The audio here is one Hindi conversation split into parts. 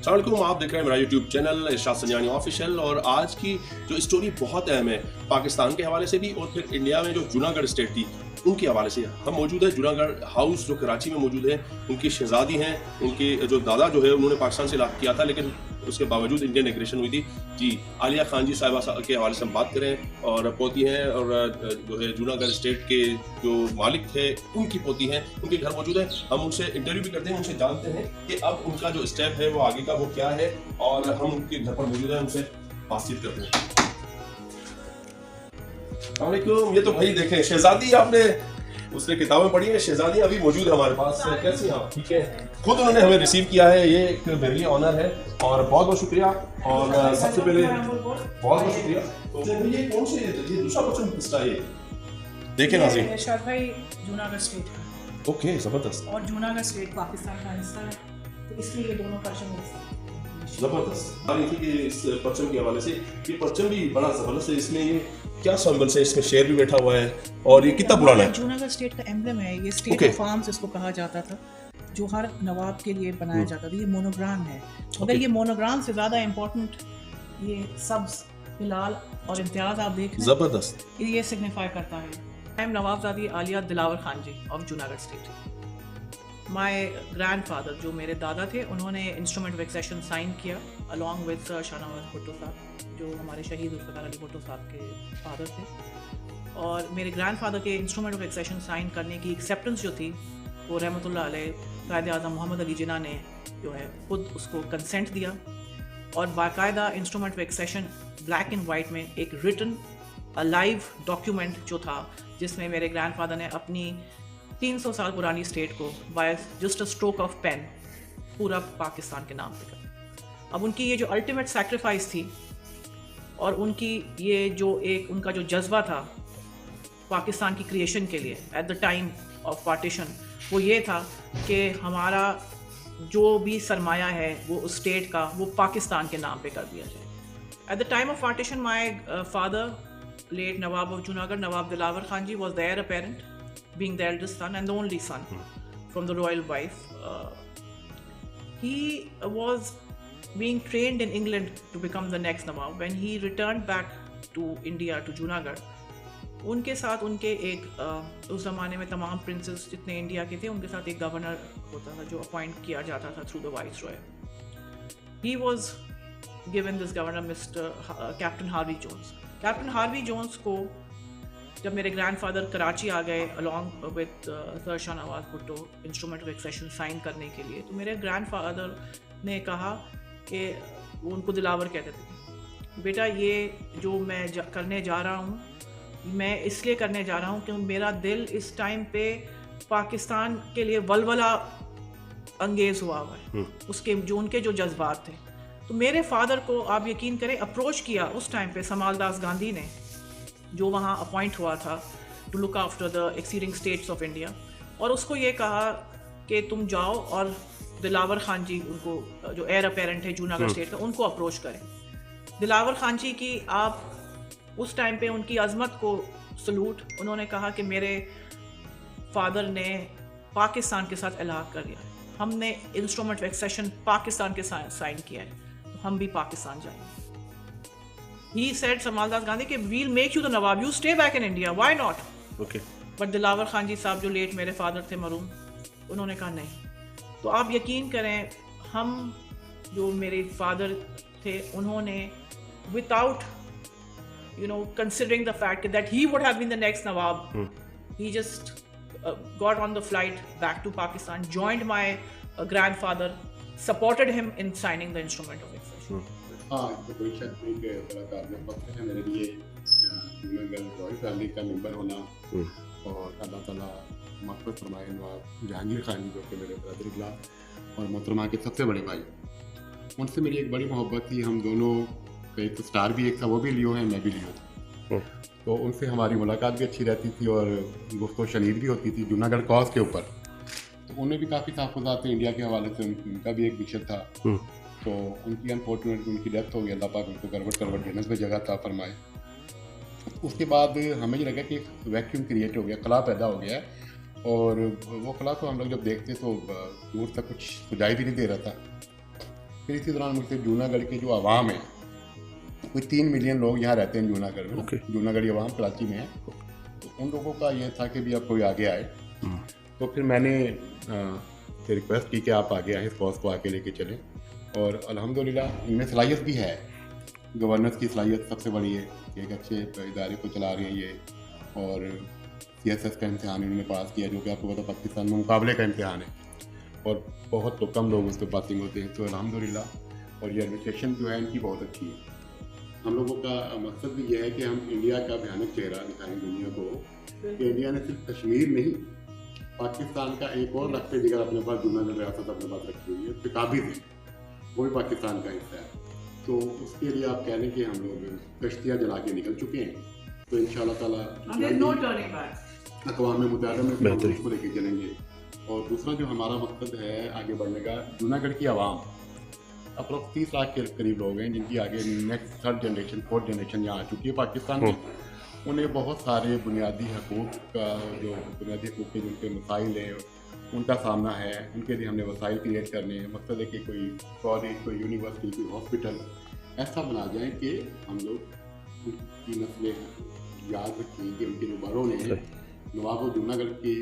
अस्सलाम वालेकुम, आप देख रहे हैं मेरा यूट्यूब चैनल इरशाद संजानी ऑफिशियल। और आज की जो स्टोरी बहुत अहम है पाकिस्तान के हवाले से भी और फिर इंडिया में जो जूनागढ़ स्टेट थी उनके हवाले से। हम मौजूद है जूनागढ़ हाउस जो कराची में मौजूद है। उनकी शहजादी हैं, उनके जो दादा जो है उन्होंने पाकिस्तान से इलाक़ा किया था लेकिन उसके बावजूद इंडियन एग्रेशन हुई थी। जी आलिया खान जी साहिबा के हवाले से हम बात करें और पोती हैं और जो है जूनागढ़ स्टेट के जो मालिक थे उनकी पोती हैं, उनके घर मौजूद है। हम उनसे इंटरव्यू भी करते हैं, उनसे जानते हैं कि अब उनका जो स्टेप है वो आगे का वो क्या है और हम उनके घर पर मौजूद हैं, उनसे बातचीत करते हैं। अस्सलामुअलैकुम। ये तो भाई देखें शहजादी, आपने उसने किताबें पढ़ी है, शहजादी अभी मौजूद है हमारे पास। कैसी हैं आप? ठीक है। खुद उन्होंने हमें रिसीव किया है, ये एक मेरे लिए ऑनर है और बहुत बहुत शुक्रिया। और सबसे पहले बहुत बहुत शुक्रिया। तो ये कौन से ये दूसरा क्वेश्चन किसका है? देखें नाज़रीन, इरशाद भाई जूनागढ़ स्टेट का। ओके जबरदस्त। और जूनागढ़ स्टेट पाकिस्तान का हिस्सा है, तो इसलिए ये दोनों परचम एक साथ जबरदस्त। आ रही थी कि इस परचम के हवाले से, ये परचम भी बड़ा जबरदस्त है। इसमें ये क्या सिंबल से, इसमें शेर भी बैठा हुआ है और ये कितना पुराना है? जूनागढ़ स्टेट का एम्बलम है, ये स्टेट ऑफ आर्म्स इसको कहा जाता था, जो हर नवाब के लिए बनाया जाता था। ये मोनोग्राम है, मगर ये मोनोग्राम से ज़्यादा इम्पोर्टेंट ये सब्ज हिलाल और इम्तियाज आप देख रहे हैं, जबरदस्त। ये सिग्निफाई करता है। आई एम नवाबजादी Aliya Dilawar Khan ji of Junagadh state. My grandfather जो मेरे दादा थे, उन्होंने इंस्ट्रूमेंट ऑफ एक्सेशन साइन किया along with sir Shahnawaz Bhutto साहब, जो हमारे शहीद जुल्फ़िकार अली भुट्टो साहब के फादर थे। और मेरे ग्रैंडफादर के इंस्ट्रूमेंट ऑफ एक्सेशन साइन करने की एक्सेप्टेंस जो थी वो रहमतुल्लाह अलैह कायद आज़म मोहम्मद अली जिन्ना ने जो है खुद उसको कंसेंट दिया और बाकायदा instrument of accession black and white में एक रिटन लाइव डॉक्यूमेंट जो था, जिसमें मेरे ग्रैंडफादर ने अपनी 300 साल पुरानी स्टेट को by just a stroke of pen पूरा पाकिस्तान के नाम पे कर। अब उनकी ये जो अल्टीमेट सैक्रिफाइस थी और उनकी ये जो एक उनका जो जज्बा था पाकिस्तान की क्रिएशन के लिए eight the time of partition, वो ये था कि हमारा जो भी सरमाया है वो उस स्टेट का वो पाकिस्तान के नाम पे कर दिया जाए। At the time of partition my father late नवाब ऑफ जूनागढ़ नवाब Dilawar Khan ji was their apparent, being the eldest son and the only son from the royal wife. He was being trained in England to become the next Nawab. When he returned back to India, to Junagadh, उनके साथ उनके एक उस ज़माने में तमाम प्रिंसेस जितने इंडिया के थे उनके साथ एक गवर्नर होता था जो अपॉइंट किया जाता था through the viceroy. He was given this governor mister captain Harvey Jones. Captain Harvey Jones को जब मेरे ग्रैंडफादर कराची आ गए along with sir Shahnawaz Bhutto instrument of accession sign करने के लिए, तो मेरे ग्रैंडफादर ने कहा कि वो उनको दिलावर कहते थे, बेटा ये जो मैं करने जा रहा हूँ मैं इसलिए करने जा रहा हूँ कि मेरा दिल इस टाइम पे पाकिस्तान के लिए वलवला अंगेज़ हुआ है, उसके जो उनके जो जज्बात थे। तो मेरे फादर को आप यकीन करें अप्रोच किया उस टाइम पे समालदास गांधी ने, जो वहाँ अपॉइंट हुआ था to look after the acceding states of India, और उसको ये कहा कि तुम जाओ और दिलावर खान जी उनको जो एयर अपेरेंट है जूनागढ़ स्टेट का उनको अप्रोच करें। दिलावर खान जी की आप उस टाइम पे उनकी अजमत को सलूट। उन्होंने कहा कि मेरे फादर ने पाकिस्तान के साथ इलाक़ कर दिया, हमने इंस्ट्रूमेंट ऑफ एक्सेशन पाकिस्तान के साथ साइन किया है, तो हम भी पाकिस्तान जाएंगे। He said समालदास गांधी कि we'll make you the Nawab, you stay back in India, why not? Okay. But Dilawar Khan जी साहब जो लेट मेरे फादर थे मरूम, उन्होंने कहा नहीं। तो आप यकीन करें हम जो मेरे फादर थे उन्होंने without considering the fact that he would have been the next Nawab, he just got on the flight back to Pakistan, joined my grandfather, supported him in signing the instrument of accession. हाँ, तो कोई शक नहीं कि बड़ा काबिल फख्र है मेरे लिए जूनागढ़ रॉयल फैमिली का मेंबर होना। और अल्लाह ताला मग़फ़िरत फरमाए नवाब जहांगीर खान जी जो कि मेरे ब्रदर इला और मोहतरमा के सबसे बड़े भाई, उनसे मेरी एक बड़ी मोहब्बत थी। हम दोनों का एक स्टार भी एक था, वो भी लियो है, मैं भी लियो था। तो उनसे हमारी मुलाकात भी अच्छी रहती थी और गुफ्तो शनीद भी होती थी जूनागढ़ कॉज के ऊपर। तो उन्हें भी काफ़ी तहफ़्फ़ुज़ात इंडिया के हवाले से उनका भी एक विषय था। तो उनकी अनफॉर्चुनेट उनकी डेथ हो गई, अल्लाह पाक उनको करवट जन्नत में जगह था फरमाए। उसके बाद हमें ये लगा कि एक वैक्यूम क्रिएट हो गया, खला पैदा हो गया, और वो खला को हम लोग जब देखते तो दूर तक कुछ सुझाई भी नहीं दे रहा था। फिर इसी दौरान मुझसे जूनागढ़ के जो आवाम है, कोई 3 मिलियन लोग यहाँ रहते हैं जूनागढ़ में। Okay. जूनागढ़ी आवाम कराची में है, तो उन लोगों का ये था कि भी अब कोई आगे आए। तो फिर मैंने से रिक्वेस्ट की कि आप आगे आए, इस कॉज को आगे लेके चलें। और अल्हम्दुलिल्लाह इनमें सलाहियत भी है, गवर्नेंस की सलाहियत सबसे बड़ी है, एक अच्छे इदारे को चला रही है ये। और CSS का इम्तहान इन्होंने पास किया, जो कि आपको पता पाकिस्तान में मुकाबले का इम्तहान है और बहुत तो कम लोग उस पर पासिंग होते हैं। तो अल्हम्दुलिल्लाह, और ये एडमिनिस्ट्रेशन जो है इनकी बहुत अच्छी है। हम लोगों का मकसद भी ये है कि हम इंडिया का भयानक चेहरा दिखाएं दुनिया को, कि इंडिया ने सिर्फ कश्मीर नहीं, पाकिस्तान का एक और रखते जिगर अपने पास, जूनागढ़ रियासत अपने पास रखी हुई है, पिकाबिज है, वो भी पाकिस्तान का हिस्सा है। तो उसके लिए आप कह लें कि हम लोग कश्तियाँ जला के निकल चुके हैं। तो इंशाअल्लाह ताला अक़वाम मुत्तहिदा में उसको लेके चलेंगे। और दूसरा जो हमारा मकसद है आगे बढ़ने का, जूनागढ़ की आवाम अप्रोक्स 30 लाख के करीब लोग हैं जिनकी आगे next 3rd generation 4th generation यहाँ आ चुकी है पाकिस्तान में। उन्हें बहुत सारे बुनियादी हकूक़ का, जो बुनियादी हकूक़ के जिनके मसाइल हैं उनका सामना है, उनके लिए हमने वसाइल क्रिएट करने हैं। मकसद है कि कोई कॉलेज, कोई यूनिवर्सिटी, कोई हॉस्पिटल ऐसा बना जाए कि हम लोग उनकी नस्लें याद रखें कि उनके जो बड़ों ने नवाब जूनागढ़ के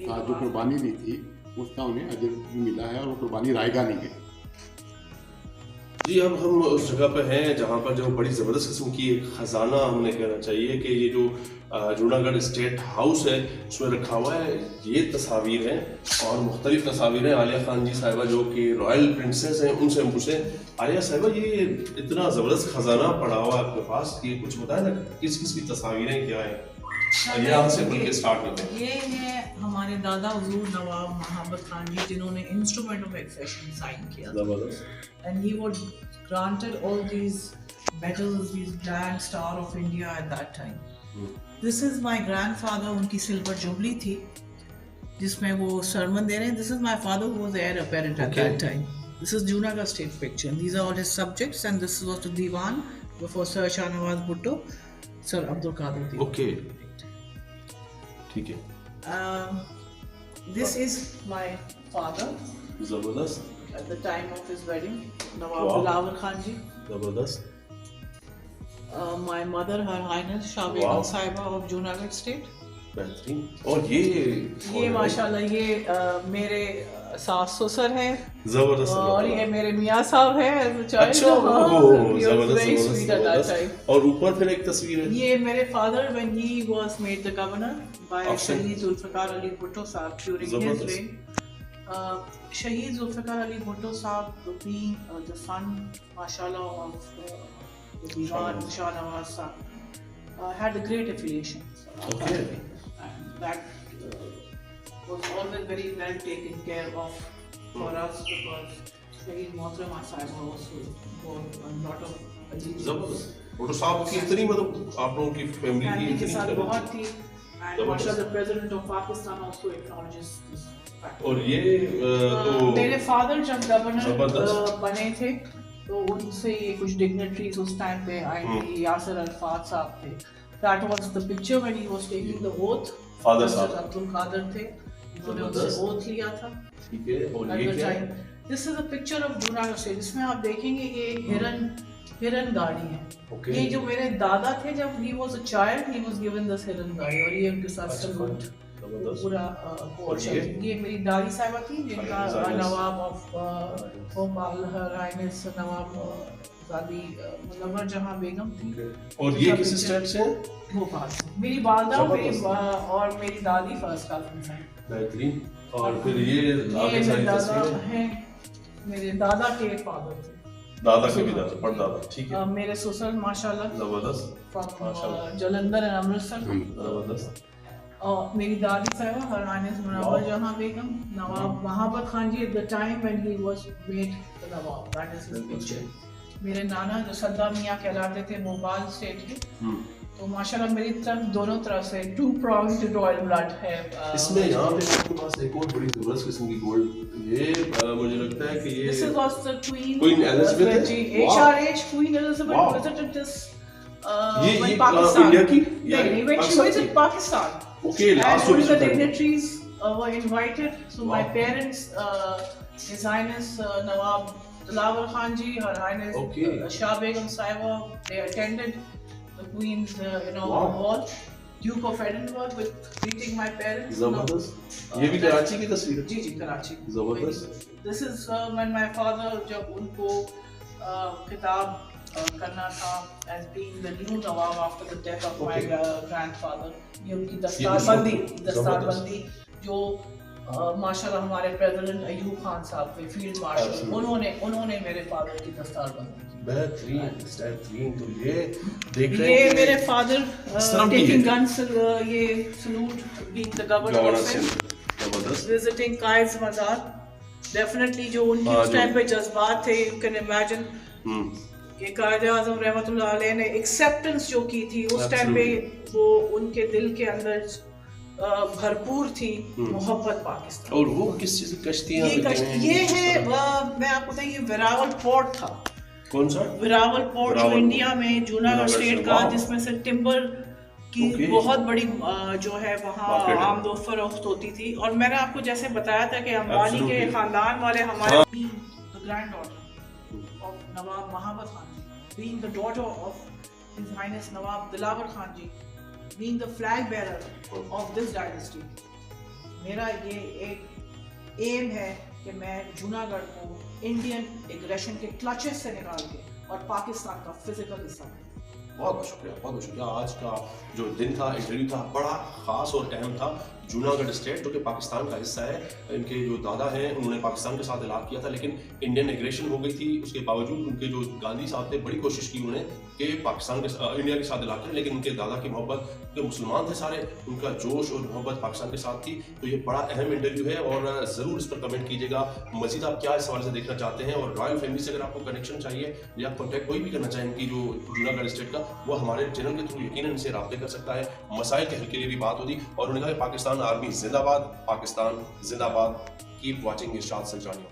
साथ जो कुर्बानी दी थी उसका उन्हें अजर भी मिला है और वो कुर्बानी रायगा नहीं गई। जी, अब हम उस जगह पर हैं जहाँ पर जो बड़ी ज़बरदस्त किस्म की एक ख़जाना हमने कहना चाहिए कि ये जो जूनागढ़ स्टेट हाउस है उसमें रखा हुआ है। ये तस्वीर हैं और मुख्तलिफ तस्वीर हैं। आलिया खान जी साहिबा जो कि रॉयल प्रिंसेस हैं, उनसे हम पूछें, आलिया साहिबा ये इतना ज़बरदस्त ख़जाना पड़ा हुआ है आपके पास, ये कुछ बताएं ना, किस किस की तस्वीरें क्या हैं? ये आपसे खुल के स्टार्ट करते हैं। ये है हमारे दादा हुजूर नवाब महाबत खान जी, जिन्होंने इंस्ट्रूमेंट ऑफ एक्सेशन साइन किया। ज़बरदस्त। And he was granted all these medals, these Grand Star of India at that time. This is my grandfather, उनकी सिल्वर जुबली थी जिसमें वो सरमन दे रहे हैं। This is my father who was the heir apparent at that time. This is Junagadh State picture. And these are all his subjects, and this was the Diwan before Sir Shah Nawaz Bhutto, Sir Abdul Qadir Diwan. Okay. ठीक है। This is my father ज़बरदस्त। at the time of his wedding, Nawab Dilawar Khan ji. ज़बरदस्त। My mother, Her Highness Shah Wow. Begum Sahiba of Junagadh State. बेहतरीन। और ये माशाल्लाह ये मेरे सास ससुर है ज़बरदस्त। और ये मेरे मियाँ साहब है। अच्छा, ज़बरदस्त। और ऊपर फिर एक तस्वीर है, ये मेरे father when he was made the governor by Shaheed Zulfikar Ali Bhutto साहब during his reign. Shaheed Zulfikar Ali Bhutto साहब being the son, mashallah, of the Diwan Shah Nawaz Saab, had a great affiliation. Okay. And that was always very well taken care of for us because Shaheed Mohtarama Sahib also got a lot of ज़बरदस्त। भुट्टो साहब की इतनी मतलब आप लोगों की फैमिली की family के इतनी साथ तरह बहुत थी। And माशाल्लाह the president of Pakistan also acknowledges this fact. और ये तो मेरे फादर जब गवर्नर ज़बरदस्त। बने थे तो उनसे ये कुछ डिग्नेटरीज उस टाइम पे आई थी। यासिर अरफात साहब थे। That was the picture when he was taking the oath. Father Sir साहब। अब्दुल कादर थे, उन्होंने उनसे oath लिया था। ठीक है। और At ये the क्या है? time. This is a picture of Junagadh State, जिसमें आप देखेंगे ये हिरन गाड़ी है। Okay. ये जो मेरे दादा थे जब he was a child, he was given this हिरन गाड़ी और ये उनके साथ सलूट ज़बरदस्त। पूरा और ये मेरी दादी साहिबा थी जिनका His Highness. Nawab of Bhopal, her highness नवाब ज़ादी मुनव्वर जहां बेगम थी। और ये किस स्टेट से हैं? भोपाल से। मेरी वालदा ज़बरदस्त। और मेरी दादी फर्स्ट क्लास में। बेहतरीन। और फिर ये आगे ये सारी मेरे दादा तस्वीरें, हैं, मेरे दादा के फादर थे। दादा के भी दादा, परदादा। ठीक है। मेरे ससुर माशाल्लाह ज़बरदस्त। from माशाल्लाह। जलंधर एंड अमृतसर। ज़बरदस्त। और मेरी दादी साहिबा हर highness Munawwar Jahan Begum, Nawab Mahabat Khan ji at the time when he was made the Nawab, that is his picture. मेरे नाना जो सद्दाम मियाँ कहलाते थे भोपाल स्टेट के, तो माशाल्लाह मेरी तरफ दोनों तरफ से 2 pronged रॉयल ब्लड है। इसमें यहाँ पे आपके पास एक और बड़ी जबरदस्त किस्म की गोल्ड, ये मुझे लगता है कि ये This was the Queen Elizabeth है? जी, Wow. HRH Queen Elizabeth Wow. visited this ये when Pakistan. इंडिया की नहीं, when she visited Pakistan. Okay, And last all the visit dignitaries were invited. So my Wow. parents, His Highness Nawab Dilawar Khan ji, Her Highness Okay. Shah Begum Sahiba, they attended the Queen's Wow. ball. Duke of Edinburgh with greeting my parents. जबरदस्त। ये भी कराची की तस्वीर है। जी जी कराची। जबरदस्त। This is when my father जब उनको खिताब करना था as being the new Nawab after the death of my grandfather, ये उनकी दस्तारबंदी जो माशाल्लाह हमारे प्रेसिडेंट अयूब खान साहब थे फील्ड मार्शल, उन्होंने मेरे फादर की दस्तारबंदी की। बेहतरीन। तो ये देख रहे ये हैं मेरे फादर टेकिंग गन्स, ये सलूट बीइंग द गवर्नर जबरदस्त। विजिटिंग कायस मज़ार, डेफिनेटली जो उनके उस टाइम पे जज्बात थे, यू कैन इमेजिन कि कायद आज़म रहमतुल्लाह अलैह ने एक्सेप्टेंस जो की थी उस टाइम पे, वो उनके दिल के अंदर भरपूर थी मोहब्बत पाकिस्तान। और वो किस चीज़ की कश्तियाँ ये है मैं आपको बताऊं, ये वेरावल पोर्ट था। कौन सा? वेरावल पोर्ट जो इंडिया में जूनागढ़ स्टेट का, जिसमें से टिम्बर की बहुत बड़ी जो है वहाँ आमदो फरोख्त होती थी। और मैंने आपको जैसे बताया था कि अंबानी के खानदान वाले हमारे ग्रैंड डॉटर ऑफ नवाब Mahabat Khan ji, being the daughter of His Highness नवाब Dilawar Khan ji, being the flag bearer of this dynasty, मेरा ये एक एम है कि मैं जूनागढ़ को इंडियन एग्रेशन के क्लचेस से निकाल के और पाकिस्तान का फिजिकल हिस्सा बनाऊं। बहुत बहुत शुक्रिया। आज का जो दिन था, इंटरव्यू था, बड़ा ख़ास और अहम था। जूनागढ़ स्टेट जो कि पाकिस्तान का हिस्सा है, इनके जो दादा हैं उन्होंने पाकिस्तान के साथ इलाक़ किया था, लेकिन इंडियन एग्रेशन हो गई थी। उसके बावजूद उनके जो गांधी साहब थे, बड़ी कोशिश की उन्होंने कि पाकिस्तान के इंडिया के साथ इलाक़ करें, लेकिन उनके दादा की मोहब्बत, जो मुसलमान थे सारे, उनका जोश और मोहब्बत पाकिस्तान के साथ थी। तो ये बड़ा अहम इंटरव्यू है और ज़रूर इस पर कमेंट कीजिएगा। मज़ीद आप क्या इस सवाल से देखना चाहते हैं, और रॉयल फैमिली से अगर आपको कनेक्शन चाहिए या कॉन्टैक्ट कोई भी करना चाहें इनकी जो जूनागढ़ स्टेट का, वो हमारे चैनल के थ्रू यकीनन इनसे रब्ते कर सकता है। मसाइल के हल के लिए भी बात होती। और उन्होंने कहा पाकिस्तान आर्मी जिंदाबाद, पाकिस्तान जिंदाबाद। कीप वॉचिंग इरशाद संजानी।